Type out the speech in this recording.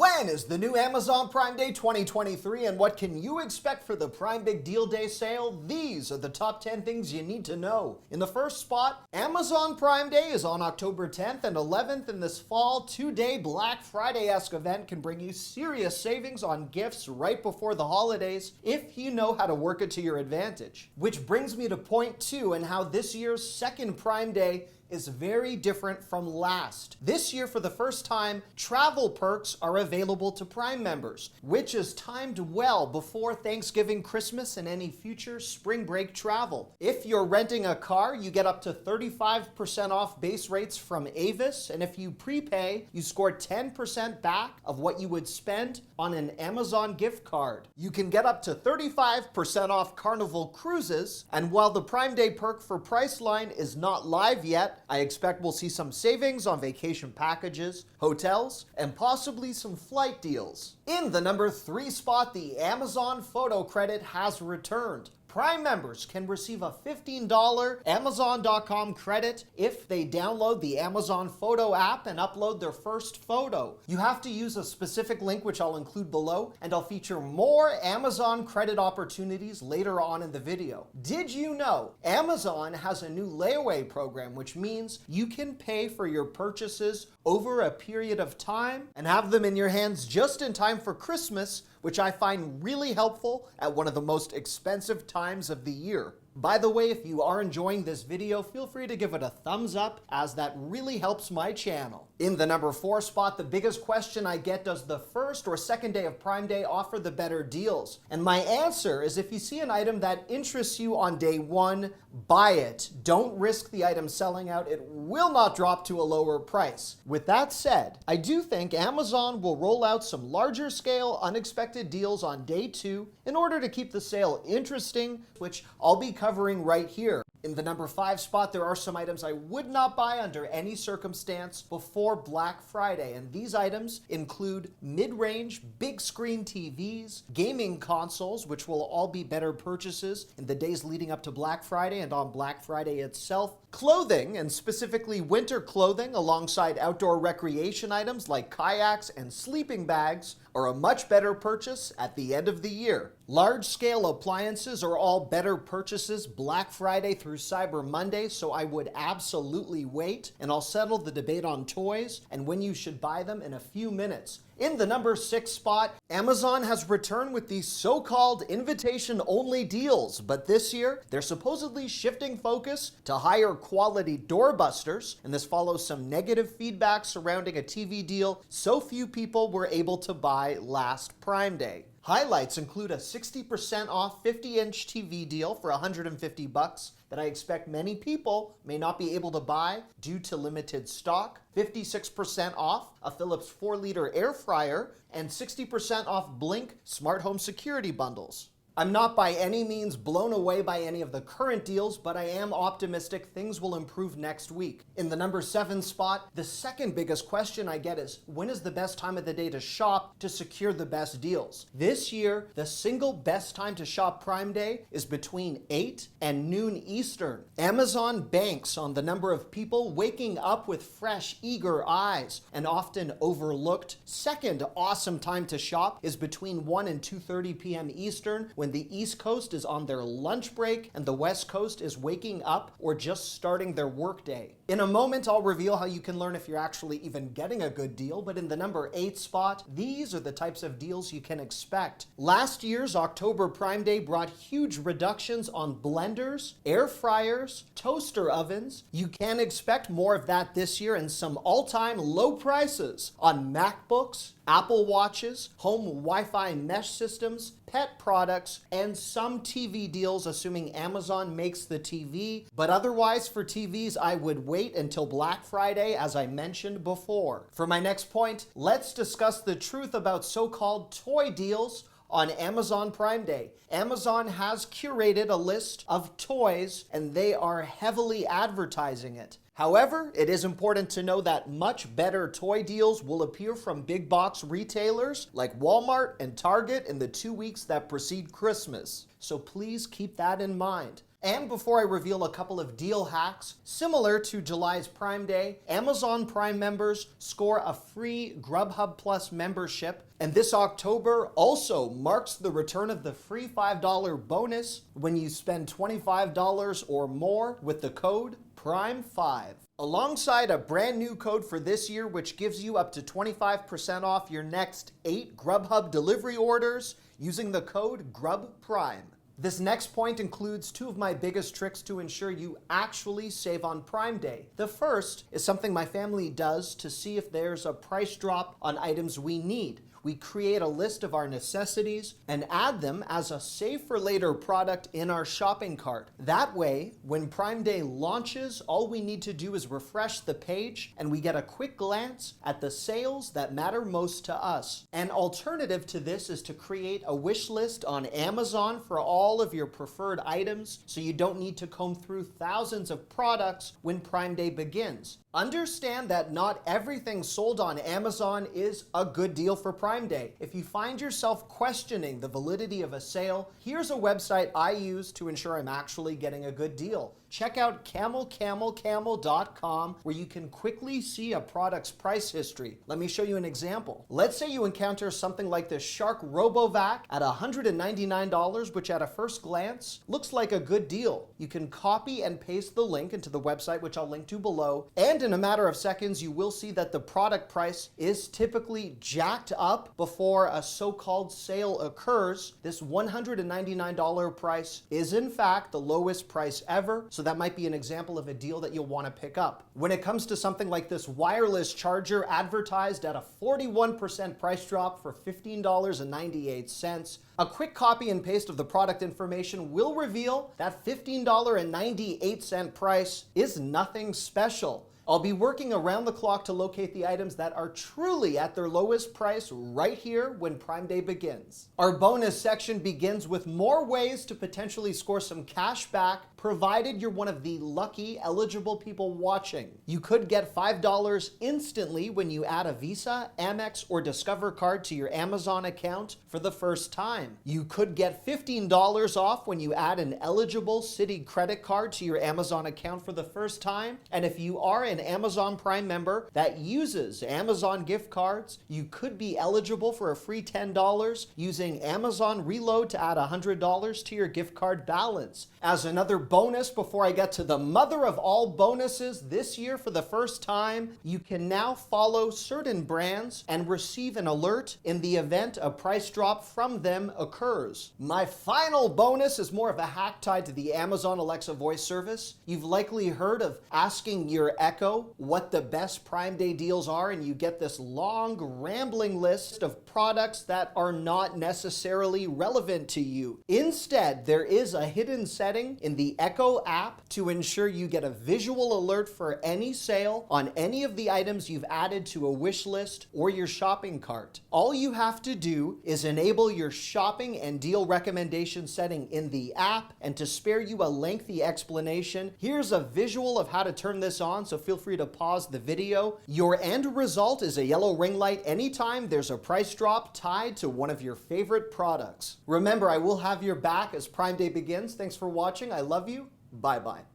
When is the new Amazon Prime Day 2023 and what can you expect for the Prime Big Deal Day sale? These are the top 10 things you need to know. In the first spot, Amazon Prime Day is on October 10th and 11th, and this fall two-day Black Friday-esque event can bring you serious savings on gifts right before the holidays if you know how to work it to your advantage. Which brings me to point 2 and how this year's second Prime Day is very different from last. This year, for the first time, travel perks are available to Prime members, which is timed well before Thanksgiving, Christmas, and any future spring break travel. If you're renting a car, you get up to 35% off base rates from Avis, and if you prepay, you score 10% back of what you would spend on an Amazon gift card. You can get up to 35% off Carnival cruises, and while the Prime Day perk for Priceline is not live yet, I expect we'll see some savings on vacation packages, hotels, and possibly some flight deals. In the number 3 spot, the Amazon Photo Credit has returned. Prime members can receive a $15 Amazon.com credit if they download the Amazon Photo app and upload their first photo. You have to use a specific link, which I'll include below, and I'll feature more Amazon credit opportunities later on in the video. Did you know Amazon has a new layaway program, which means you can pay for your purchases over a period of time and have them in your hands just in time for Christmas, which I find really helpful at one of the most expensive times of the year. By the way, if you are enjoying this video, feel free to give it a thumbs up, as that really helps my channel. In the number 4 spot, the biggest question I get: does the first or second day of Prime Day offer the better deals? And my answer is, if you see an item that interests you on day 1, buy it. Don't risk the item selling out. It will not drop to a lower price. With that said, I do think Amazon will roll out some larger scale unexpected deals on day 2 in order to keep the sale interesting, which I'll be covering right here. In the number 5 spot, there are some items I would not buy under any circumstance before Black Friday, and these items include mid-range big screen TVs, gaming consoles, which will all be better purchases in the days leading up to Black Friday and on Black Friday itself, clothing, and specifically winter clothing, alongside outdoor recreation items like kayaks and sleeping bags, are a much better purchase at the end of the year. Large-scale appliances are all better purchases Black Friday through Cyber Monday, so I would absolutely wait, and I'll settle the debate on toys and when you should buy them in a few minutes. In the number 6 spot, Amazon has returned with these so-called invitation-only deals, but this year, they're supposedly shifting focus to higher quality doorbusters, and this follows some negative feedback surrounding a TV deal so few people were able to buy last Prime Day. Highlights include a 60% off 50-inch TV deal for $150 that I expect many people may not be able to buy due to limited stock, 56% off a Philips 4-liter air fryer, and 60% off Blink smart home security bundles. I'm not by any means blown away by any of the current deals, but I am optimistic things will improve next week. In the number 7 spot, the second biggest question I get is, when is the best time of the day to shop to secure the best deals? This year, the single best time to shop Prime Day is between 8 and noon Eastern. Amazon banks on the number of people waking up with fresh, eager eyes. An often overlooked second awesome time to shop is between 1 and 2:30 p.m. Eastern, when the East Coast is on their lunch break and the West Coast is waking up or just starting their workday. In a moment, I'll reveal how you can learn if you're actually even getting a good deal, but in the number 8 spot, these are the types of deals you can expect. Last year's October Prime Day brought huge reductions on blenders, air fryers, toaster ovens. You can expect more of that this year, and some all-time low prices on MacBooks, Apple Watches, home Wi-Fi mesh systems, pet products, and some TV deals, assuming Amazon makes the TV. But otherwise, for TVs, I would wait until Black Friday, as I mentioned before. For my next point, let's discuss the truth about so-called toy deals on Amazon Prime Day. Amazon has curated a list of toys, and they are heavily advertising it. However, it is important to know that much better toy deals will appear from big box retailers like Walmart and Target in the 2 weeks that precede Christmas. So please keep that in mind. And before I reveal a couple of deal hacks, similar to July's Prime Day, Amazon Prime members score a free Grubhub Plus membership. And this October also marks the return of the free $5 bonus when you spend $25 or more with the code PRIME5. Alongside a brand new code for this year, which gives you up to 25% off your next 8 Grubhub delivery orders using the code GRUBPRIME. This next point includes 2 of my biggest tricks to ensure you actually save on Prime Day. The first is something my family does to see if there's a price drop on items we need. We create a list of our necessities and add them as a save for later product in our shopping cart. That way, when Prime Day launches, all we need to do is refresh the page and we get a quick glance at the sales that matter most to us. An alternative to this is to create a wish list on Amazon for all of your preferred items so you don't need to comb through thousands of products when Prime Day begins. Understand that not everything sold on Amazon is a good deal for Prime Day. If you find yourself questioning the validity of a sale, here's a website I use to ensure I'm actually getting a good deal. Check out camelcamelcamel.com where you can quickly see a product's price history. Let me show you an example. Let's say you encounter something like this Shark RoboVac at $199, which at a first glance looks like a good deal. You can copy and paste the link into the website, which I'll link to below, and in a matter of seconds, you will see that the product price is typically jacked up before a so-called sale occurs. This $199 price is in fact the lowest price ever. So that might be an example of a deal that you'll want to pick up. When it comes to something like this wireless charger advertised at a 41% price drop for $15.98, a quick copy and paste of the product information will reveal that $15.98 price is nothing special. I'll be working around the clock to locate the items that are truly at their lowest price right here when Prime Day begins. Our bonus section begins with more ways to potentially score some cash back, provided you're one of the lucky eligible people watching. You could get $5 instantly when you add a Visa, Amex, or Discover card to your Amazon account for the first time. You could get $15 off when you add an eligible Citi credit card to your Amazon account for the first time. And if you are an Amazon Prime member that uses Amazon gift cards, you could be eligible for a free $10 using Amazon Reload to add $100 to your gift card balance. As another bonus, before I get to the mother of all bonuses this year, for the first time, you can now follow certain brands and receive an alert in the event a price drop from them occurs. My final bonus is more of a hack tied to the Amazon Alexa voice service. You've likely heard of asking your Echo what the best Prime Day deals are, and you get this long, rambling list of products that are not necessarily relevant to you. Instead, there is a hidden setting in the Echo app to ensure you get a visual alert for any sale on any of the items you've added to a wish list or your shopping cart. All you have to do is enable your shopping and deal recommendation setting in the app, and to spare you a lengthy explanation, here's a visual of how to turn this on, so feel free to pause the video. Your end result is a yellow ring light anytime there's a price drop tied to one of your favorite products. Remember, I will have your back as Prime Day begins. Thanks for watching. I love you. Bye-bye.